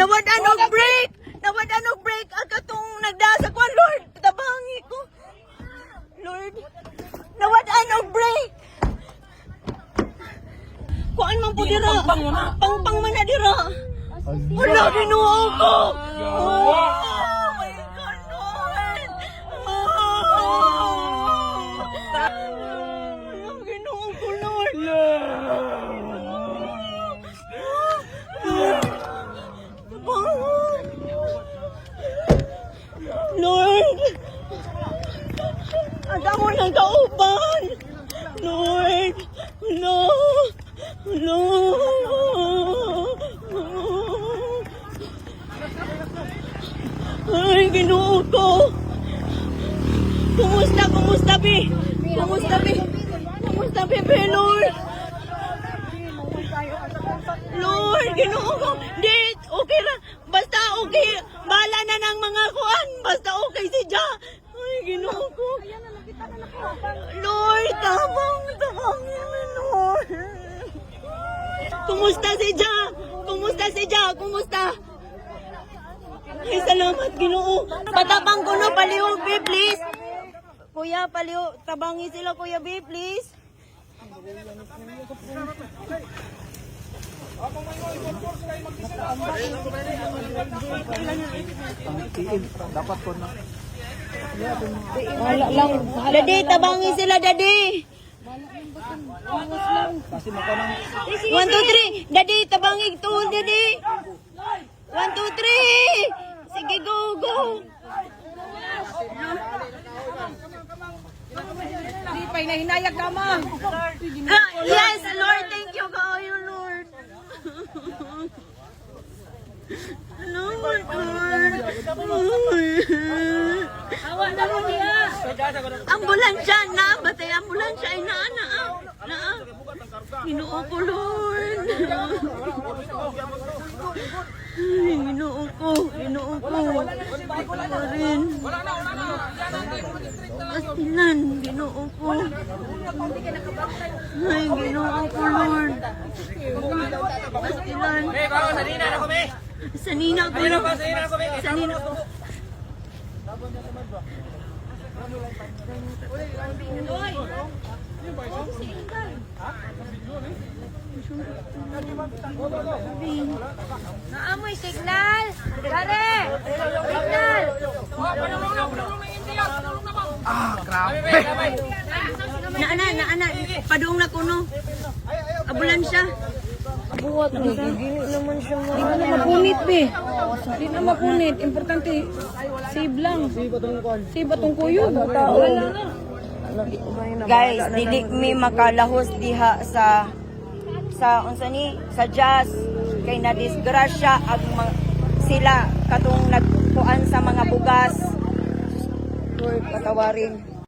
Nawad og break. Nawad og break ang katong nagdasa ko, Lord. Tabangi ko. Lord. Nawad og break. Kuan man po dira. Pangpang man na dira. Wala Ginoo ko. Oh my God, Lord. Wala Ginoo ko, Lord. Lord. Ang damo ng kauban. Lord. No. No. Ay, Ginoo ko. Kumusta, Bi? Kumusta, Bebe, Lord? Lord, Ginoo ko. Di, okay ra. Basta okay. Bahala na ng mga kuan. Basta okay si Ja. Ay, Ginoo ko. Lord, tabang yun, Lord. Kumusta si Ja? Kumusta? Ay, salamat, Ginoo. Patapang ko no, palihog, Bi, please. Kuya, palihog. Tabangi sila, Kuya, Bi, please. Dapat ko na. Dadi, tabangi sila, Dadi. Kasi makanang 1, 2, 3. Dadi, tabangi tuhod, Dadi. 1, 2, 3. Sige, go. Di pa hinahinayag ka ma. Yes, Lord, thank you, kayo, Lord. Lord. Awa na mo niya. Ambulansya na, batay ambulansya ay na. Ginoo ko, Lord. Ay, Ginoo ko. Rin. Pastilan, Ginoo ko. Ay, Ginoo ko, Lord. Pastilan. Sanina ko. Naamoy signal. Gare. Signal. Naana. Padung na kuno. Ambulansya. Buwat mo. Hindi naman siya mo. Hindi na mapunit, be. Hindi na mapunit. Importante, save lang. Save atong kuyo. Wala na. Guys, dili mi makalahos diha sa unsa ni sa jazz kay na disgrasya ang sila katong nagkuan sa mga bugas. Lord, patawarin.